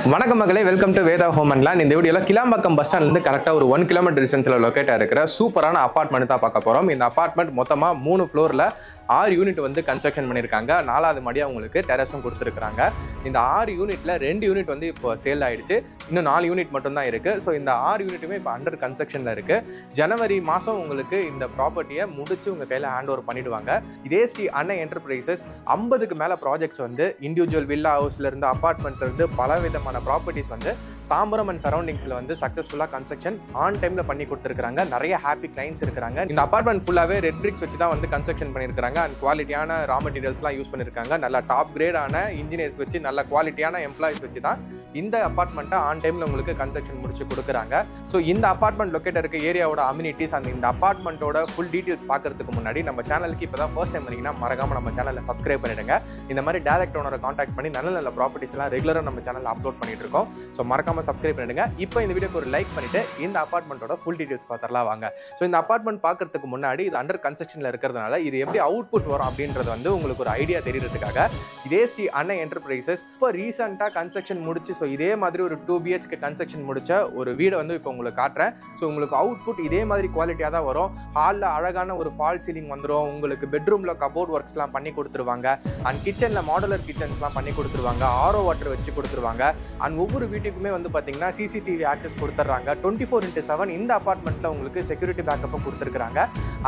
வணக்கம் மகளே, welcome to Veda home and land. இந்த வீடியோல கிளாம்பாக்கம் பஸ் ஸ்டாண்ட்ல இருந்து கரெக்டா ஒரு 1 கிலோமீட்டர் டிஸ்டன்ஸ்ல லொகேட் இருக்கிற சூப்பரான அபார்ட்மெண்ட் தான் பார்க்க போறோம். இந்த அபார்ட்மெண்ட் மொத்தமா 3 ஃப்ளோர்ல 6 யூனிட் வந்து கன்ஸ்ட்ரக்ஷன் பண்ணியிருக்காங்க. 4வது மாடி அவங்களுக்கு டெரஸும் கொடுத்துருக்காங்க. இந்த 6 யூனிட்ல 2 யூனிட் வந்து இப்போ சேல் ஆயிடுச்சு. இன்னும் 4 யூனிட் மட்டும் தான் இருக்கு. ஸோ இந்த 6 யூனிட்டுமே இப்போ அண்டர் கன்ஸ்ட்ரக்ஷன்ல இருக்கு. ஜனவரி மாதம் உங்களுக்கு இந்த ப்ராப்பர்ட்டியை முடிச்சு உங்க கையில் ஹேண்ட் ஓவர் பண்ணிடுவாங்க. இதே ஸ்ரீ அன்னை என்டர்பிரைசஸ் 50க்கு மேல ப்ராஜெக்ட்ஸ் வந்து இண்டிவிஜுவல் வில்லா ஹவுஸ்ல இருந்து அபார்ட்மெண்ட்ல இருந்து பல விதமான ப்ராப்பர்ட்டிஸ் வந்து தாம்பரம் அண்ட் சரௌண்டிங்ஸ்ல வந்து சக்சஸ்ஃபுல்லா கன்ஸ்ட்ரக்ஷன் ஆன் டைம்ல பண்ணி கொடுத்துருக்காங்க. நிறைய ஹாப்பி கிளைண்ட்ஸ் இருக்காங்க. இந்த அபார்ட்மெண்ட் ஃபுல்லாவே ரெட் பிரிக்ஸ் வச்சு தான் வந்து கன்ஸ்ட்ரக்ஷன் பண்ணியிருக்காங்க. அண்ட் குவாலிட்டியான ரா மெட்டீரியல்ஸ்லாம் யூஸ் பண்ணியிருக்காங்க. நல்ல டாப் கிரேடான இன்ஜினியர்ஸ் வச்சு நல்ல குவாலிட்டியான எம்ப்ளாயிஸ் வச்சு தான் இந்த அபார்ட்மெண்ட்டை ஆன் டைம்ல உங்களுக்கு கன்ஸ்ட்ரக்ஷன் முடிச்சு கொடுக்குறாங்க. ஸோ இந்த அபார்ட்மெண்ட் லொக்கேட் இருக்க ஏரியாவோட அம்யூனிட்டிஸ் அந்த இந்த அபார்ட்மெண்ட்டோட ஃபுல் டீடைல்ஸ் பார்க்கறதுக்கு முன்னாடி நம்ம சேனலுக்கு இப்போ தான் ஃபர்ஸ்ட் டைம் வரீங்கன்னா மறக்காம நம்ம சேனலை சப்ஸ்கிரைப் பண்ணிடுங்க. இந்த மாதிரி டேரக்ட் ஓனரை கான்டாக்ட் பண்ணி நல்ல நல்ல ப்ராப்பர்ட்டிஸ் எல்லாம் ரெகுலராக நம்ம சேனலில் அப்லோட் பண்ணிட்டு இருக்கோம். ஸோ மறக்காம சப்ஸ்கிரைப் பண்ணிடுங்க. இப்போ இந்த வீடியோக்கு ஒரு லைக் பண்ணிட்டு இந்த அபார்ட்மெண்ட்டோட ஃபுல் டீடைல்ஸ் பார்த்துடலாம் வாங்க. ஸோ இந்த அபார்ட்மெண்ட் பார்க்கறதுக்கு முன்னாடி இது அண்டர் கன்ஸ்ட்ரக்ஷன்ல இருக்கிறதுனால இது எப்படி அவுட்புட் வரும் அப்படின்றது வந்து உங்களுக்கு ஒரு ஐடியா தெரியறதுக்காக இதே ஸ்ரீ அன்னை என்டர்பிரைசஸ் இப்போ ரீசெண்டாக கன்ஸ்ட்ரக்ஷன் முடிச்சு ஸோ இதே மாதிரி ஒரு 2 BHK கன்ஸ்ட்ரக்ஷன் முடிச்ச ஒரு வீடை வந்து இப்போ உங்களுக்கு காட்டுறேன். ஸோ உங்களுக்கு அவுட்புட் இதே மாதிரி குவாலிட்டியாக தான் வரும். ஹாலில் அழகான ஒரு ஃபால் சீலிங் வந்துடும். உங்களுக்கு பெட்ரூமில் கபோர்ட் ஒர்க்ஸ்லாம் பண்ணி கொடுத்துருவாங்க. அண்ட் கிச்சனில் மாடுலர் கிச்சன்ஸ்லாம் பண்ணி கொடுத்துருவாங்க. ஆரோ வாட்டர் வச்சு கொடுத்துருவாங்க. அண்ட் ஒவ்வொரு வீட்டுக்குமே வந்து பார்த்தீங்கன்னா சிசிடிவி ஆக்சஸ் கொடுத்துட்றாங்க. 24/7 இந்த அபார்ட்மெண்ட்டில் உங்களுக்கு செக்யூரிட்டி பேக்கப்பும் கொடுத்துருக்காங்க.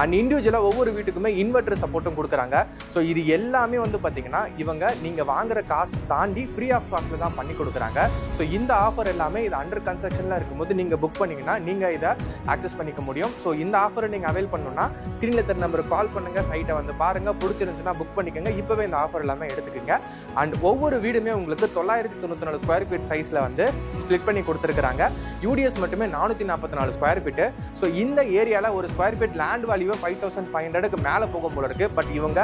அண்ட் இண்டிவிஜுவலாக ஒவ்வொரு வீட்டுக்குமே இன்வெர்டர் சப்போர்ட்டும் கொடுக்குறாங்க. ஸோ இது எல்லாமே வந்து பார்த்தீங்கன்னா இவங்க நீங்கள் வாங்குற காஸ்ட் தாண்டி ஃப்ரீ ஆஃப் காஸ்ட்டில் தான் பண்ணி கொடுக்குறாங்க. ஸோ இந்த ஆஃபர் எல்லாமே இது அண்டர் கன்ஸ்ட்ரக்ஷனில் இருக்கும்போது நீங்கள் புக் பண்ணிங்கன்னா நீங்கள் இதை ஆக்சஸ் பண்ணிக்க முடியும். ஸோ இந்த ஆஃபரை நீங்கள் அவைல் பண்ணணும்னா ஸ்க்ரீனில் தெரிய நம்பருக்கு கால் பண்ணுங்கள், சைட்டை வந்து பாருங்கள், பிடிச்சிருந்துச்சுன்னா புக் பண்ணிக்கோங்க. இப்போவே இந்த ஆஃபர் எல்லாமே எடுத்துக்கோங்க. அண்ட் ஒவ்வொரு வீடுமே உங்களுக்கு 994 ஸ்கொயர் ஃபீட் சைஸில் வந்து ஸ்ப்ளிட் பண்ணி கொடுத்துருக்காங்க. யூடிஎஸ் மட்டுமே 444 ஸ்கொயர் ஃபீட்டு. ஸோ இந்த ஏரியாவில் ஒரு ஸ்கொயர் ஃபீட் லேண்ட் வேல்யூ 5500க்கு மேலே போகும் போல இருக்கு. பட் இவங்க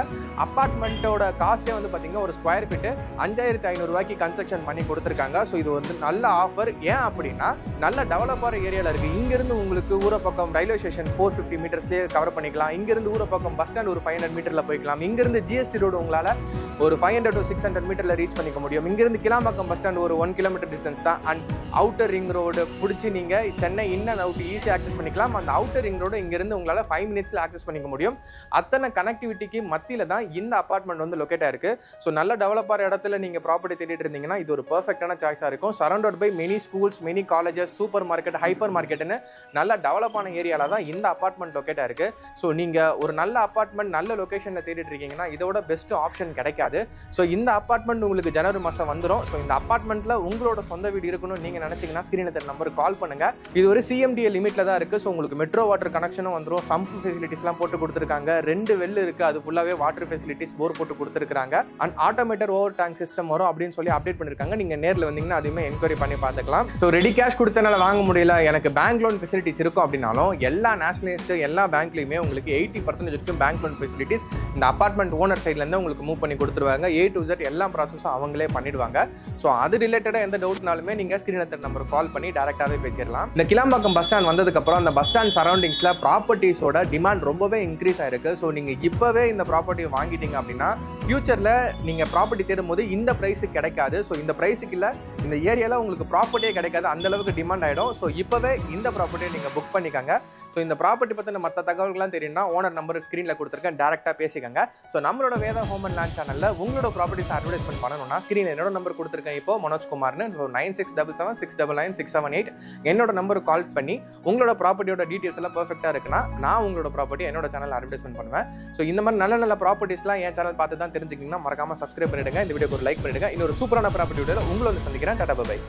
அப்பார்ட்மெண்ட்டோட காஸ்ட்டே வந்து பார்த்தீங்கன்னா ஒரு ஸ்கொயர் ஃபீட்டு 5500 ரூபாய்க்கு கன்ஸ்ட்ரக்ஷன் பண்ணி கொடுத்துருக்காங்க. ஸோ இது வந்து நல்ல ஆஃபர். ஏன் அப்படின்னா நல்ல டெவலப்பான ஏரியாவில் இருக்குது. இங்கேருந்து உங்களுக்கு ஊரப்பக்கம் ரயில்வே ஸ்டேஷன் 450 மீட்டர்ஸ்லேயே கவர் பண்ணிக்கலாம். இங்கேருந்து ஊரப்பக்கம் பஸ் ஸ்டாண்ட் ஒரு 500 மீட்டரில் போய்க்கலாம். இங்கேருந்து ஜிஎஸ்டி ரோடு உங்களால் ஒரு 500 to 600 மீட்டரில் ரீச் பண்ணிக்க முடியும். இங்கேருந்து கிளாம்பாக்கம் பஸ் ஸ்டாண்ட் ஒரு 1 கிலோமீட்டர் டிஸ்டன்ஸ் தான். அண்ட் அவுட்டர் ரிங் ரோடு பிடிச்சி நீங்கள் சென்னை இன் அண்ட் அவுட் ஈஸியாக ஆக்சஸ் பண்ணிக்கலாம். அந்த அவுட்டர் ரிங் ரோடு இங்கேருந்து உங்களால் 5 மினிட்ஸில் ஆக்சஸ் பண்ணிக்க முடியும். அத்தனை கனெக்டிவிட்டிக்கு மத்தியில் தான் இந்த அபார்ட்மெண்ட் வந்து லொக்கேட் ஆயிருக்கு. ஸோ நல்ல டெவலப்பான இடத்துல நீங்கள் ப்ராப்பர்ட்டி தேடிட்டு இருந்தீங்கன்னா இது ஒரு பெர்ஃபெக்டான சாய்ஸாக இருக்கும். Surrounded by many schools, many colleges, supermarket, ஹைப்பர் மார்க்கெட்னு நல்ல டெவலப்பான ஏரியாவில் தான் இந்த அபார்ட்மெண்ட் லொக்கேட் ஆயிருக்கு. ஸோ நீங்கள் ஒரு நல்ல அபார்ட்மெண்ட் நல்ல லொக்கேஷனில் தேடிட்டு இருக்கீங்கன்னா இதோட பெஸ்ட் ஆப்ஷன் கிடைக்காது. ஸோ இந்த அபார்ட்மெண்ட் உங்களுக்கு ஜனவரி மாதம் வந்துடும். ஸோ இந்த அபார்ட்மெண்ட்டில் உங்களோட சொந்த வீடு இருக்கணும்னு நீங்கள் நினச்சிங்கன்னா ஸ்க்ரீனில் தெரிய நம்பருக்கு கால் பண்ணுங்கள். இது ஒரு CMDA லிமிட்டில் தான் இருக்குது. ஸோ உங்களுக்கு மெட்ரோ வாட்டர் கனெக்ஷனும் வந்துடும். சம்ப் ஃபெசிலிட்டிஸ்லாம் போட்டு கொடுத்துருக்காங்க. 2 வெல் இருக்குது. அது ஃபுல்லாகவே வாட்டர் ஃபெசிலிட்டிஸ் போர் போட்டு கொடுத்துருக்காங்க. And automated over tank system வரும் அப்படின்னு சொல்லி அப்டேட் பண்ணியிருக்காங்க. நீங்கள் நேரில் வந்தீங்கன்னா அதுவுமே என்கொயரி பண்ணி பார்த்துக்கலாம். ஸோ ரெடி கேஷ் கொடுத்தனால வாங்க முடியல, எனக்கு பேங்க் லோன் ஃபெசிலிட்டிஸ் இருக்கும் அப்படின்னாலும் எல்லா நேஷனலிஸ்ட் எல்லா பேங்க்லையுமே உங்களுக்கு 80% வரைக்கும் பேங்க் லோன் ஃபெசிலிட்டிஸ் இந்த அபார்ட்மெண்ட் ஓனர் சைட்லேருந்து உங்களுக்கு மூவ் பண்ணி கொடுத்துருவாங்க. A to Z எல்லா ப்ராசஸும் அவங்களே பண்ணிடுவாங்க. ஸோ அது ரிலேட்டடாக எந்த டவுட்னாலுமே நீங்கள் ஸ்க்ரீனில் தெரிய நம்பருக்கு கால் பண்ணி டேரெக்டாகவே பேசிடலாம். இந்த கிளாம்பாக்கம் பஸ் ஸ்டாண்ட் வந்ததுக்கப்புறம் அந்த பஸ் ஸ்டாண்ட் சரௌண்டிங்ஸில் ப்ராப்பர்ட்டிஸோட டிமாண்ட் ரொம்பவே இன்க்ரீஸ் ஆயிருக்கு. ஸோ நீங்கள் இப்போவே இந்த ப்ராப்பர்ட்டியை வாங்கிட்டீங்க அப்படின்னா ஃபியூச்சரில் நீங்கள் ப்ராப்பர்ட்டி தேடும் போது இந்த ப்ரைஸுக்கு கிடைக்காது. ஸோ இந்த ப்ரைஸுக்கு இல்லை இந்த ஏரியாவில் உங்களுக்கு ப்ராப்பர்ட்டியே கிடைக்காது. அந்த அளவுக்கு டிமாண்ட் ஆகிடும். ஸோ இப்போவே இந்த ப்ராப்பர்ட்டியை நீங்கள் புக் பண்ணிக்கோங்க. ஸோ இந்த ப்ராப்பர்ட்டி பற்றின மற்ற தகவல்கள்லாம் தெரியும்னா ஓனர் நம்பர் ஸ்க்ரீனில் கொடுத்துருக்கேன், டேரெக்டாக பேசிக்கோங்க. ஸோ நம்மளோட வேதா ஹோம் அண்ட் லேண்ட் சேனலில் உங்களோட ப்ராப்பர்ட்டிஸ் அட்வர்டைஸ்மெண்ட் பண்ணணும்னா ஸ்க்ரீனில் என்னோட நம்பர் கொடுத்துருக்கேன். இப்போ மனோஜ்குமார்னு 96776968 என்னோட நம்பருக்கு கால் பண்ணி உங்களோட ப்ராப்பர்ட்டியோட டீட்டெயில்ஸ் எல்லாம் பர்ஃபெக்டாக இருக்குன்னா நான் உங்களோட ப்ராப்பர்ட்டி என்னோட சேனல் அட்வர்டைஸ்மெண்ட் பண்ணுவேன். ஸோ இந்த மாதிரி நல்ல நல்ல ப்ராப்பர்ட்டிஸ்லாம் என் சேனல் பார்த்து தான் தெரிஞ்சுக்கிங்கன்னா மறக்காம சப்ஸ்கிரைப் பண்ணிடுங்க. இந்த வீடியோக்கு ஒரு லைக் பண்ணிடுங்க. இன்னொரு சூப்பரான ப்ராப்பர்ட்டி வீடியோவில் உங்களை வந்து சந்திக்கிறேன். Tata bye.